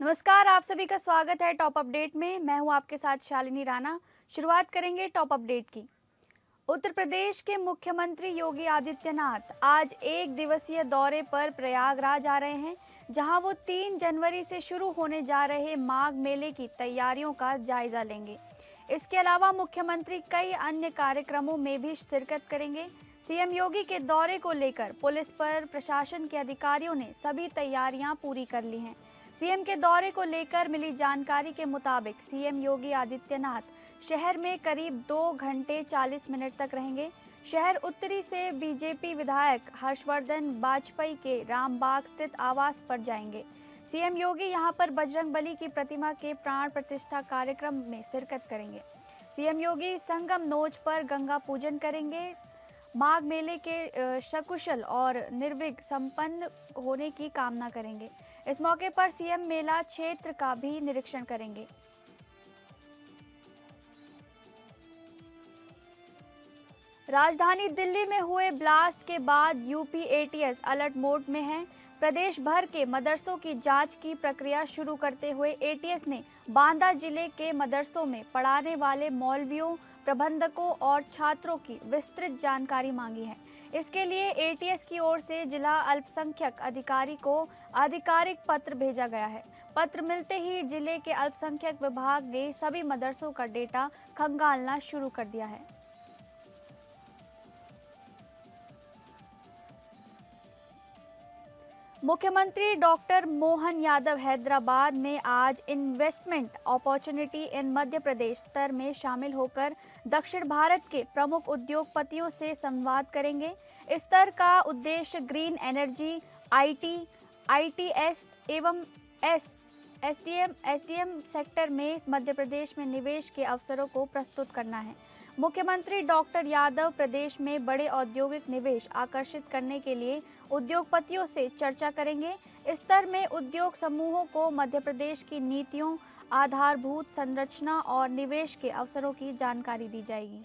नमस्कार, आप सभी का स्वागत है टॉप अपडेट में। मैं हूं आपके साथ शालिनी राणा। शुरुआत करेंगे टॉप अपडेट की। उत्तर प्रदेश के मुख्यमंत्री योगी आदित्यनाथ आज एक दिवसीय दौरे पर प्रयागराज आ रहे हैं, जहां वो 3 जनवरी से शुरू होने जा रहे माघ मेले की तैयारियों का जायजा लेंगे। इसके अलावा मुख्यमंत्री कई अन्य कार्यक्रमों में भी शिरकत करेंगे। सीएम योगी के दौरे को लेकर पुलिस पर प्रशासन के अधिकारियों ने सभी तैयारियां पूरी कर ली हैं। सीएम के दौरे को लेकर मिली जानकारी के मुताबिक सीएम योगी आदित्यनाथ शहर में करीब 2 घंटे 40 मिनट तक रहेंगे। शहर उत्तरी से बीजेपी विधायक हर्षवर्धन वाजपेयी के रामबाग स्थित आवास पर जाएंगे। सीएम योगी यहां पर बजरंगबली की प्रतिमा के प्राण प्रतिष्ठा कार्यक्रम में शिरकत करेंगे। सीएम योगी संगम नोच पर गंगा पूजन करेंगे। माघ मेले के सकुशल और निर्विघ्न संपन्न होने की कामना करेंगे। इस मौके पर सीएम मेला क्षेत्र का भी निरीक्षण करेंगे। राजधानी दिल्ली में हुए ब्लास्ट के बाद यूपी एटीएस अलर्ट मोड में है। प्रदेश भर के मदरसों की जांच की प्रक्रिया शुरू करते हुए एटीएस ने बांदा जिले के मदरसों में पढ़ाने वाले मौलवियों, प्रबंधकों और छात्रों की विस्तृत जानकारी मांगी है। इसके लिए एटीएस की ओर से जिला अल्पसंख्यक अधिकारी को आधिकारिक पत्र भेजा गया है। पत्र मिलते ही जिले के अल्पसंख्यक विभाग ने सभी मदरसों का डेटा खंगालना शुरू कर दिया है। मुख्यमंत्री डॉक्टर मोहन यादव हैदराबाद में आज investment opportunity in Madhya Pradesh स्तर में शामिल होकर दक्षिण भारत के प्रमुख उद्योगपतियों से संवाद करेंगे। इस स्तर का उद्देश्य ग्रीन एनर्जी, आईटी, आईटीएस एवं एसडीएम सेक्टर में मध्य प्रदेश में निवेश के अवसरों को प्रस्तुत करना है। मुख्यमंत्री डॉक्टर यादव प्रदेश में बड़े औद्योगिक निवेश आकर्षित करने के लिए उद्योगपतियों से चर्चा करेंगे। इस स्तर में उद्योग समूहों को मध्य प्रदेश की नीतियों, आधारभूत संरचना और निवेश के अवसरों की जानकारी दी जाएगी।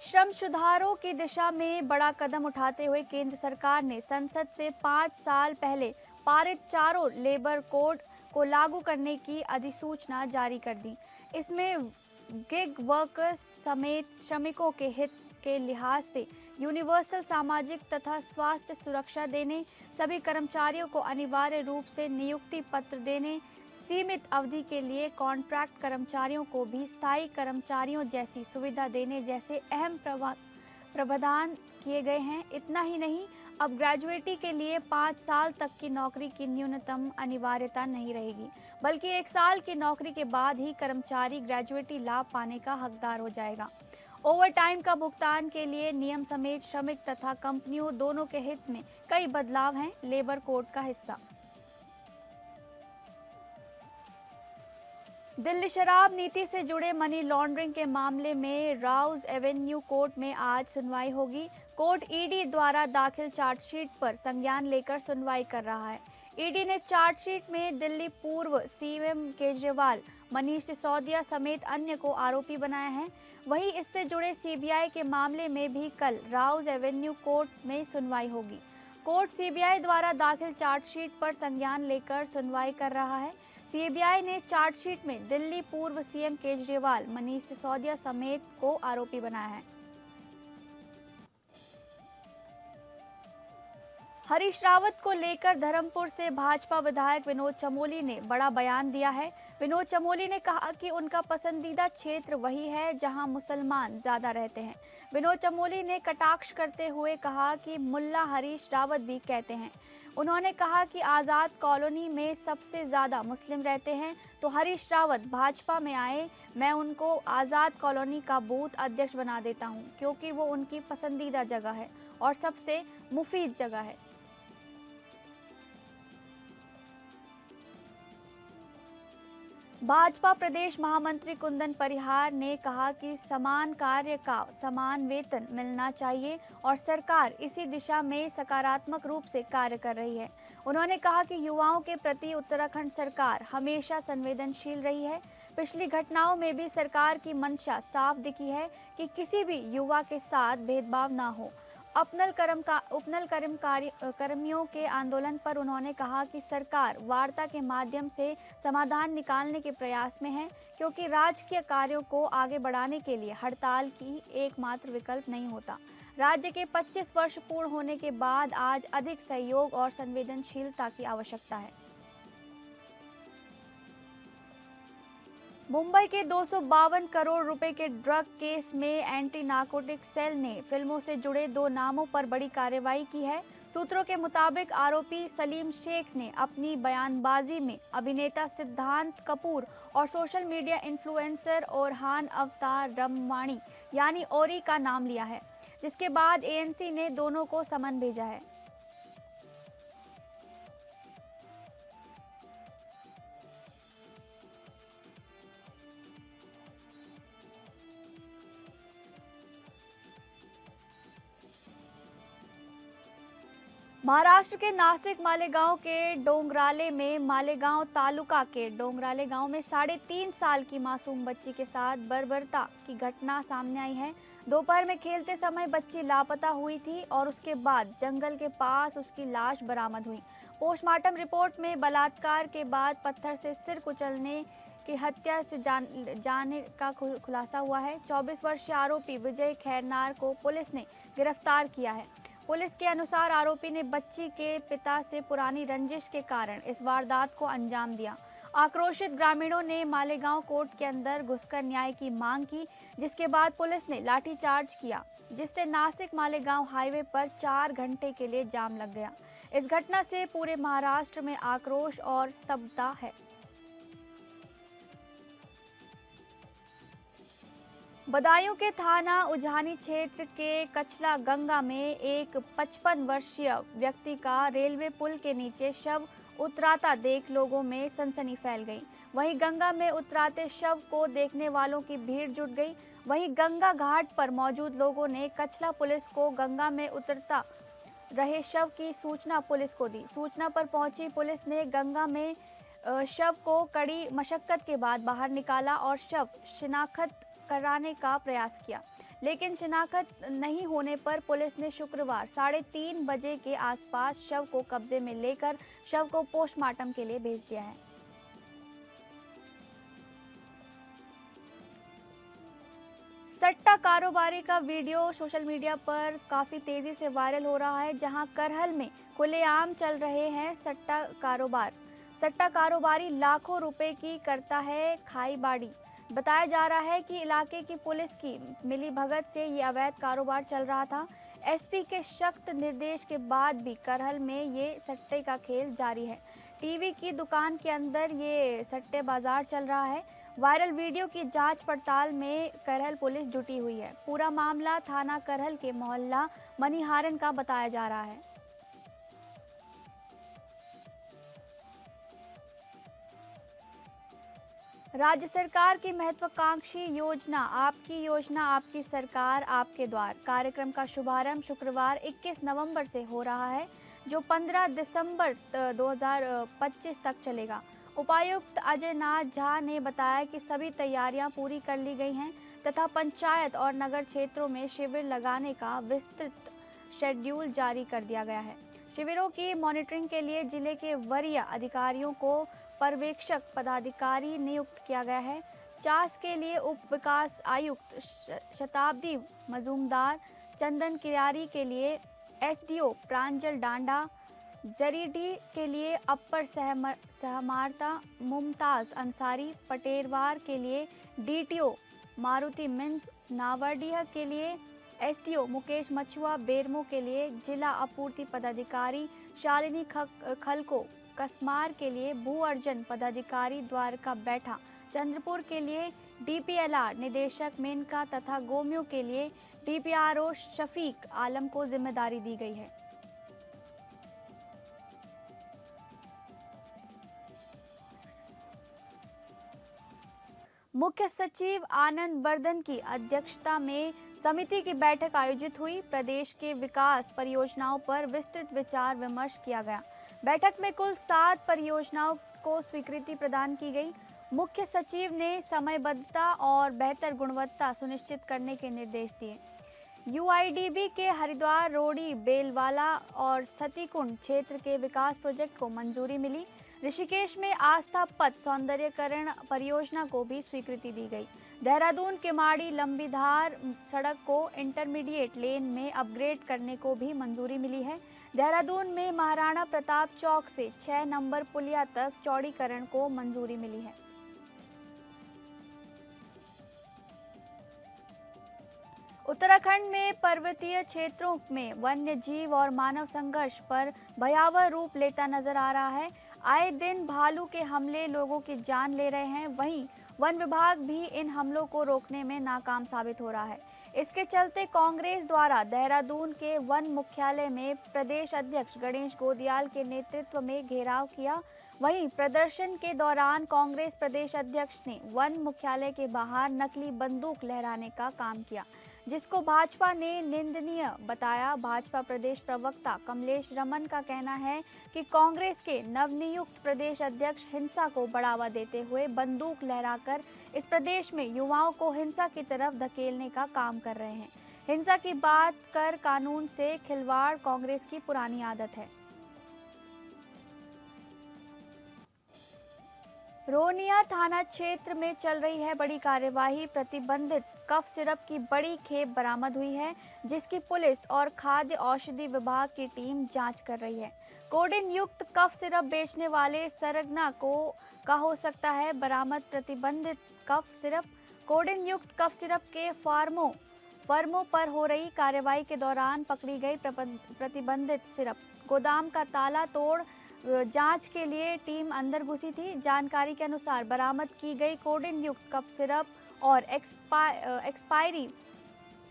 श्रम सुधारों की दिशा में बड़ा कदम उठाते हुए केंद्र सरकार ने संसद से 5 साल पहले पारित चारों लेबर कोड को लागू करने की अधिसूचना जारी कर दी। इसमें गिग वर्कर्स समेत श्रमिकों के हित के लिहाज से यूनिवर्सल सामाजिक तथा स्वास्थ्य सुरक्षा देने, सभी कर्मचारियों को अनिवार्य रूप से नियुक्ति पत्र देने, सीमित अवधि के लिए कॉन्ट्रैक्ट कर्मचारियों को भी स्थायी कर्मचारियों जैसी सुविधा देने जैसे अहम प्रावधान किए गए हैं। इतना ही नहीं, अब ग्रेजुएटी के लिए 5 साल तक की नौकरी की न्यूनतम अनिवार्यता नहीं रहेगी, बल्कि 1 साल की नौकरी के बाद ही कर्मचारी ग्रेजुएटी लाभ पाने का हकदार हो जाएगा। ओवर टाइम का भुगतान के लिए नियम समेत श्रमिक तथा कंपनियों दोनों के हित में कई बदलाव हैं। लेबर कोड का हिस्सा दिल्ली शराब नीति से जुड़े मनी लॉन्ड्रिंग के मामले में राउज एवेन्यू कोर्ट में आज सुनवाई होगी। कोर्ट ईडी द्वारा दाखिल चार्जशीट पर संज्ञान लेकर सुनवाई कर रहा है। ईडी ने चार्जशीट में दिल्ली पूर्व सीएम केजरीवाल, मनीष सिसोदिया समेत अन्य को आरोपी बनाया है। वहीं इससे जुड़े सीबीआई के मामले में भी कल राउज एवेन्यू कोर्ट में सुनवाई होगी। कोर्ट सीबीआई द्वारा दाखिल चार्जशीट पर संज्ञान लेकर सुनवाई कर रहा है। सीबीआई ने चार्जशीट में दिल्ली पूर्व सीएम केजरीवाल, मनीष सिसोदिया समेत को आरोपी बनाया है। हरीश रावत को लेकर धर्मपुर से भाजपा विधायक विनोद चमोली ने बड़ा बयान दिया है। विनोद चमोली ने कहा कि उनका पसंदीदा क्षेत्र वही है जहां मुसलमान ज्यादा रहते हैं। विनोद चमोली ने कटाक्ष करते हुए कहा कि मुल्ला हरीश रावत भी कहते हैं। उन्होंने कहा कि आज़ाद कॉलोनी में सबसे ज़्यादा मुस्लिम रहते हैं, तो हरीश रावत भाजपा में आए, मैं उनको आज़ाद कॉलोनी का बूथ अध्यक्ष बना देता हूं, क्योंकि वो उनकी पसंदीदा जगह है और सबसे मुफीद जगह है। भाजपा प्रदेश महामंत्री कुंदन परिहार ने कहा कि समान कार्य का समान वेतन मिलना चाहिए और सरकार इसी दिशा में सकारात्मक रूप से कार्य कर रही है। उन्होंने कहा कि युवाओं के प्रति उत्तराखंड सरकार हमेशा संवेदनशील रही है। पिछली घटनाओं में भी सरकार की मंशा साफ दिखी है कि किसी भी युवा के साथ भेदभाव ना हो। कर्मियों के आंदोलन पर उन्होंने कहा कि सरकार वार्ता के माध्यम से समाधान निकालने के प्रयास में है, क्योंकि राजकीय कार्यों को आगे बढ़ाने के लिए हड़ताल की एकमात्र विकल्प नहीं होता। राज्य के 25 वर्ष पूर्ण होने के बाद आज अधिक सहयोग और संवेदनशीलता की आवश्यकता है। मुंबई के 252 करोड़ रुपए के ड्रग केस में एंटी नार्कोटिक सेल ने फिल्मों से जुड़े 2 नामों पर बड़ी कार्रवाई की है। सूत्रों के मुताबिक आरोपी सलीम शेख ने अपनी बयानबाजी में अभिनेता सिद्धांत कपूर और सोशल मीडिया इन्फ्लुएंसर ओरहान अवतार रमवाणी यानी ओरी का नाम लिया है, जिसके बाद एएनसी ने दोनों को समन भेजा है। महाराष्ट्र के नासिक मालेगांव के डोंगराले में मालेगांव तालुका के डोंगराले गांव में 3.5 साल की मासूम बच्ची के साथ बर्बरता की घटना सामने आई है। दोपहर में खेलते समय बच्ची लापता हुई थी और उसके बाद जंगल के पास उसकी लाश बरामद हुई। पोस्टमार्टम रिपोर्ट में बलात्कार के बाद पत्थर से सिर कुचलने की हत्या से जाने का खुलासा हुआ है। 24 वर्षीय आरोपी विजय खैरनार को पुलिस ने गिरफ्तार किया है। पुलिस के अनुसार आरोपी ने बच्ची के पिता से पुरानी रंजिश के कारण इस वारदात को अंजाम दिया। आक्रोशित ग्रामीणों ने मालेगांव कोर्ट के अंदर घुसकर न्याय की मांग की, जिसके बाद पुलिस ने लाठीचार्ज किया, जिससे नासिक मालेगांव हाईवे पर 4 घंटे के लिए जाम लग गया। इस घटना से पूरे महाराष्ट्र में आक्रोश और स्तब्धता है। बदायूं के थाना उजानी क्षेत्र के कचला गंगा में एक 55 वर्षीय व्यक्ति का रेलवे पुल के नीचे शव उतराता देख लोगों में सनसनी फैल गई। वहीं गंगा में उतराते शव को देखने वालों की भीड़ जुट गई। वहीं गंगा घाट पर मौजूद लोगों ने कचला पुलिस को गंगा में उतरता रहे शव की सूचना पुलिस को दी। सूचना पर पहुंची पुलिस ने गंगा में शव को कड़ी मशक्कत के बाद बाहर निकाला और शव शिनाख्त कराने का प्रयास किया, लेकिन शिनाख्त नहीं होने पर पुलिस ने शुक्रवार 3:30 बजे के आसपास शव को कब्जे में लेकर शव को पोस्टमार्टम के लिए भेज दिया है। सट्टा कारोबारी का वीडियो सोशल मीडिया पर काफी तेजी से वायरल हो रहा है, जहां करहल में खुलेआम चल रहे हैं सट्टा कारोबार। सट्टा कारोबारी लाखों रुपए की करता है खाई बाड़ी। बताया जा रहा है कि इलाके की पुलिस की मिलीभगत से ये अवैध कारोबार चल रहा था। एसपी के सख्त निर्देश के बाद भी करहल में ये सट्टे का खेल जारी है। टीवी की दुकान के अंदर ये सट्टे बाजार चल रहा है। वायरल वीडियो की जांच पड़ताल में करहल पुलिस जुटी हुई है। पूरा मामला थाना करहल के मोहल्ला मनीहारन का बताया जा रहा है। राज्य सरकार की महत्वाकांक्षी योजना आपकी सरकार आपके द्वार कार्यक्रम का शुभारंभ शुक्रवार 21 नवंबर से हो रहा है, जो 15 दिसंबर 2025 तक चलेगा। उपायुक्त अजय नाथ झा ने बताया कि सभी तैयारियां पूरी कर ली गई हैं तथा पंचायत और नगर क्षेत्रों में शिविर लगाने का विस्तृत शेड्यूल जारी कर दिया गया है। शिविरों की मॉनिटरिंग के लिए जिले के वरीय अधिकारियों को पर्यवेक्षक पदाधिकारी नियुक्त किया गया है। चास के लिए उप विकास आयुक्त शताब्दी मजूमदार, चंदन किरारी के लिए एसडीओ प्रांजल डांडा, जरीडीह के लिए अपर सहमार्ता मुमताज अंसारी, पटेरवार के लिए डीटीओ मारुति मिंज, नावरडीह के लिए एसडीओ मुकेश मछुआ, बेरमो के लिए जिला आपूर्ति पदाधिकारी शालिनी खलको, कसमार के लिए भू अर्जन पदाधिकारी द्वारका बैठा, चंद्रपुर के लिए डीपीएलआर निदेशक मेनका तथा गोमियों के लिए डीपीआरओ शफीक आलम को जिम्मेदारी दी गई है। मुख्य सचिव आनंद वर्धन की अध्यक्षता में समिति की बैठक आयोजित हुई। प्रदेश के विकास परियोजनाओं पर विस्तृत विचार विमर्श किया गया। बैठक में कुल 7 परियोजनाओं को स्वीकृति प्रदान की गई। मुख्य सचिव ने समयबद्धता और बेहतर गुणवत्ता सुनिश्चित करने के निर्देश दिए। यूआईडीबी के हरिद्वार रोड़ी बेलवाला और सतीकुंड क्षेत्र के विकास प्रोजेक्ट को मंजूरी मिली। ऋषिकेश में आस्था पथ सौंदर्यीकरण परियोजना को भी स्वीकृति दी गई। देहरादून केमाड़ी लंबीधार सड़क को इंटरमीडिएट लेन में अपग्रेड करने को भी मंजूरी मिली है। देहरादून में महाराणा प्रताप चौक से 6 नंबर पुलिया तक चौड़ीकरण को मंजूरी मिली है। उत्तराखंड में पर्वतीय क्षेत्रों में वन्य जीव और मानव संघर्ष पर भयावह रूप लेता नजर आ रहा है। आए दिन भालू के हमले लोगों की जान ले रहे हैं। वहीं वन विभाग भी इन हमलों को रोकने में नाकाम साबित हो रहा है। इसके चलते कांग्रेस द्वारा देहरादून के वन मुख्यालय में प्रदेश अध्यक्ष गणेश गोदियाल के नेतृत्व में घेराव किया। वहीं प्रदर्शन के दौरान कांग्रेस प्रदेश अध्यक्ष ने वन मुख्यालय के बाहर नकली बंदूक लहराने का काम किया, जिसको भाजपा ने निंदनीय बताया। भाजपा प्रदेश प्रवक्ता कमलेश रमन का कहना है कि कांग्रेस के नवनियुक्त प्रदेश अध्यक्ष हिंसा को बढ़ावा देते हुए बंदूक लहराकर इस प्रदेश में युवाओं को हिंसा की तरफ धकेलने का काम कर रहे हैं। हिंसा की बात कर कानून से खिलवाड़ कांग्रेस की पुरानी आदत है। रोनिया थाना क्षेत्र में चल रही है बड़ी कार्यवाही। प्रतिबंधित कफ सिरप की बड़ी खेप बरामद हुई है, जिसकी पुलिस और खाद्य औषधि विभाग की टीम जांच कर रही है। कोडिन युक्त कफ सिरप बेचने वाले सरगना का हो सकता है बरामद प्रतिबंधित कफ सिरप। कोडिन युक्त कफ सिरप के फर्मों पर हो रही कार्रवाई के दौरान पकड़ी गई प्रतिबंधित सिरप। गोदाम का ताला तोड़ जांच के लिए टीम अंदर घुसी थी। जानकारी के अनुसार बरामद की गई कोडिन युक्त कफ सिरप और एक्सपायरी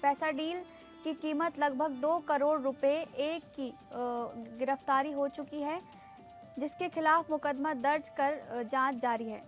फैसाडील की कीमत लगभग 2 करोड़ रुपए एक की गिरफ्तारी हो चुकी है, जिसके खिलाफ मुकदमा दर्ज कर जांच जारी है।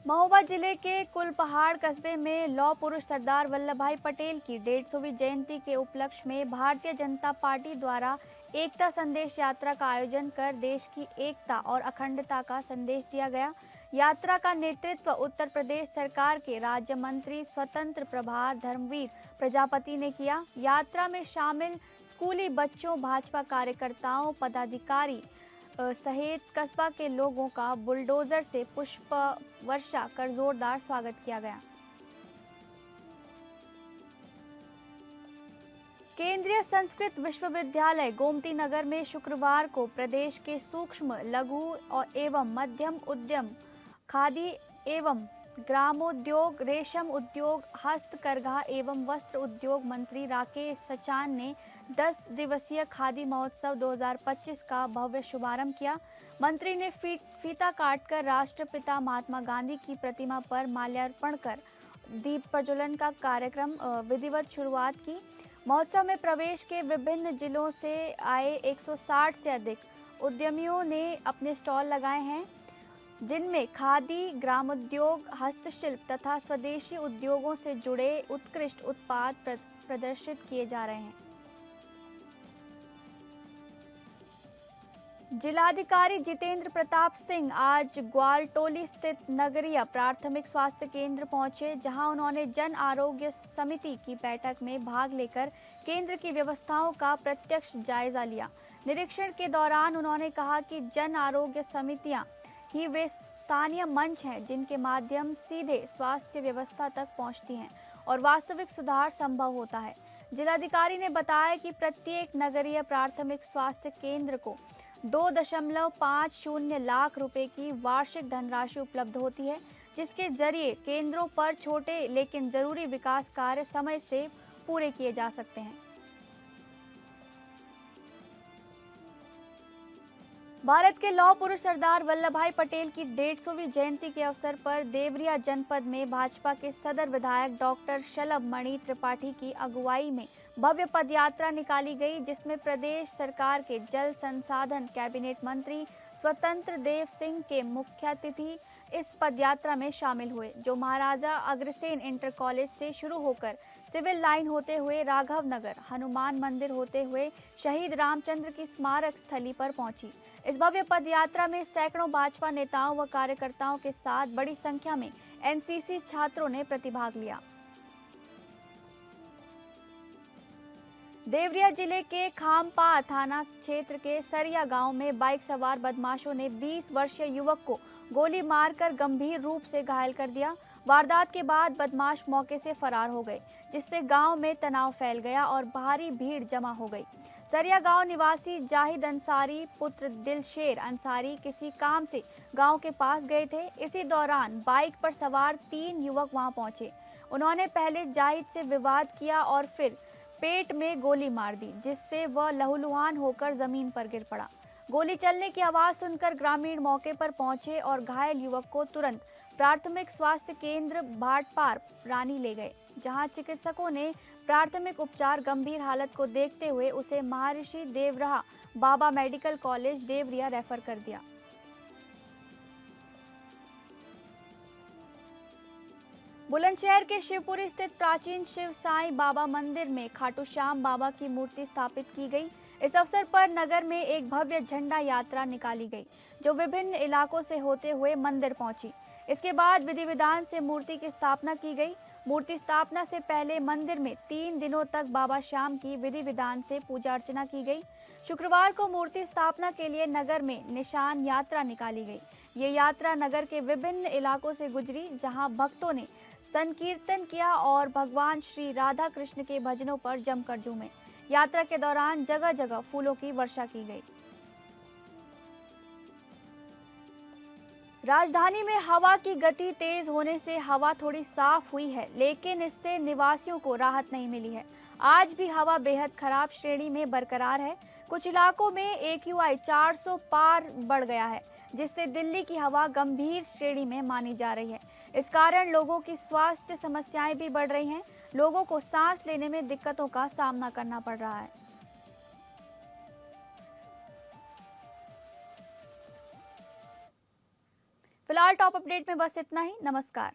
महोबा जिले के कुलपहाड़ कस्बे में लौह पुरुष सरदार वल्लभ भाई पटेल की 150वीं जयंती के उपलक्ष्य में भारतीय जनता पार्टी द्वारा एकता संदेश यात्रा का आयोजन कर देश की एकता और अखंडता का संदेश दिया गया। यात्रा का नेतृत्व उत्तर प्रदेश सरकार के राज्य मंत्री स्वतंत्र प्रभार धर्मवीर प्रजापति ने किया। यात्रा में शामिल स्कूली बच्चों, भाजपा कार्यकर्ताओं, पदाधिकारी सहित कस्बा के लोगों का बुलडोजर से पुष्प वर्षा कर जोरदार स्वागत किया गया। केंद्रीय संस्कृत विश्वविद्यालय गोमती नगर में शुक्रवार को प्रदेश के सूक्ष्म, लघु और एवं मध्यम उद्यम, खादी एवं ग्रामोद्योग, रेशम उद्योग, हस्तकरघा एवं वस्त्र उद्योग मंत्री राकेश सचान ने 10 दिवसीय खादी महोत्सव 2025 का भव्य शुभारंभ किया। मंत्री ने फीता काटकर राष्ट्रपिता महात्मा गांधी की प्रतिमा पर माल्यार्पण कर दीप प्रज्वलन का कार्यक्रम विधिवत शुरुआत की। महोत्सव में प्रदेश के विभिन्न जिलों से आए 160 से अधिक उद्यमियों ने अपने स्टॉल लगाए हैं, जिनमें खादी, ग्रामोद्योग, हस्तशिल्प तथा स्वदेशी उद्योगों से जुड़े उत्कृष्ट उत्पाद प्रदर्शित किए जा रहे हैं। जिलाधिकारी जितेंद्र प्रताप सिंह आज ग्वालटोली स्थित नगरीय प्राथमिक स्वास्थ्य केंद्र पहुंचे, जहां उन्होंने जन आरोग्य समिति की बैठक में भाग लेकर केंद्र की व्यवस्थाओं का प्रत्यक्ष जायजा लिया। निरीक्षण के दौरान उन्होंने कहा कि जन आरोग्य समितियां ही वे स्थानीय मंच हैं जिनके माध्यम सीधे स्वास्थ्य व्यवस्था तक पहुंचती हैं और वास्तविक सुधार संभव होता है। जिलाधिकारी ने बताया कि प्रत्येक नगरीय प्राथमिक स्वास्थ्य केंद्र को 2.50 लाख रुपए की वार्षिक धनराशि उपलब्ध होती है, जिसके जरिए केंद्रों पर छोटे लेकिन जरूरी विकास कार्य समय से पूरे किए जा सकते हैं। भारत के लौह पुरुष सरदार वल्लभ भाई पटेल की 150वीं जयंती के अवसर पर देवरिया जनपद में भाजपा के सदर विधायक डॉक्टर शलभ मणि त्रिपाठी की अगुवाई में भव्य पदयात्रा निकाली गई, जिसमें प्रदेश सरकार के जल संसाधन कैबिनेट मंत्री स्वतंत्र देव सिंह के मुख्यातिथि इस पदयात्रा में शामिल हुए, जो महाराजा अग्रसेन इंटर कॉलेज से शुरू होकर सिविल लाइन होते हुए राघव नगर, हनुमान मंदिर होते हुए शहीद रामचंद्र की स्मारक स्थली पर पहुंची। इस भव्य पदयात्रा में सैकड़ों भाजपा नेताओं व कार्यकर्ताओं के साथ बड़ी संख्या में एनसीसी छात्रों ने प्रतिभाग लिया। देवरिया जिले के खामपा थाना क्षेत्र के सरिया गांव में बाइक सवार बदमाशों ने 20 वर्षीय युवक को गोली मारकर गंभीर रूप से घायल कर दिया। वारदात के बाद बदमाश मौके से फरार हो गए, जिससे गांव में तनाव फैल गया और भारी भीड़ जमा हो गई। सरिया गांव निवासी जाहिद अंसारी पुत्र दिलशेर अंसारी किसी काम से गांव के पास गए थे। इसी दौरान बाइक पर सवार 3 युवक वहां पहुंचे। उन्होंने पहले जाहिद से विवाद किया और फिर पेट में गोली मार दी, जिससे वह लहूलुहान होकर जमीन पर गिर पड़ा। गोली चलने की आवाज सुनकर ग्रामीण मौके पर पहुंचे और घायल युवक को तुरंत प्राथमिक स्वास्थ्य केंद्र भाटपार रानी ले गए, जहां चिकित्सकों ने प्राथमिक उपचार गंभीर हालत को देखते हुए उसे महर्षि देवराहा बाबा मेडिकल कॉलेज देवरिया रेफर कर दिया। बुलंदशहर के शिवपुरी स्थित प्राचीन शिव साईं बाबा मंदिर में खाटू श्याम बाबा की मूर्ति स्थापित की गई। इस अवसर पर नगर में एक भव्य झंडा यात्रा निकाली गई, जो विभिन्न इलाकों से होते हुए मंदिर पहुंची। इसके बाद विधि विधान से मूर्ति की स्थापना की गई। मूर्ति स्थापना से पहले मंदिर में 3 दिनों तक बाबा श्याम की विधि विधान से पूजा अर्चना की गई। शुक्रवार को मूर्ति स्थापना के लिए नगर में निशान यात्रा निकाली गई। ये यात्रा नगर के विभिन्न इलाकों से गुजरी, जहां भक्तों ने संकीर्तन किया और भगवान श्री राधा कृष्ण के भजनों पर जमकर झूमे। यात्रा के दौरान जगह जगह फूलों की वर्षा की गई। राजधानी में हवा की गति तेज होने से हवा थोड़ी साफ हुई है, लेकिन इससे निवासियों को राहत नहीं मिली है। आज भी हवा बेहद खराब श्रेणी में बरकरार है। कुछ इलाकों में AQI 400 पार बढ़ गया है, जिससे दिल्ली की हवा गंभीर श्रेणी में मानी जा रही है। इस कारण लोगों की स्वास्थ्य समस्याएं भी बढ़ रही हैं। लोगों को सांस लेने में दिक्कतों का सामना करना पड़ रहा है। फिलहाल टॉप अपडेट में बस इतना ही। नमस्कार।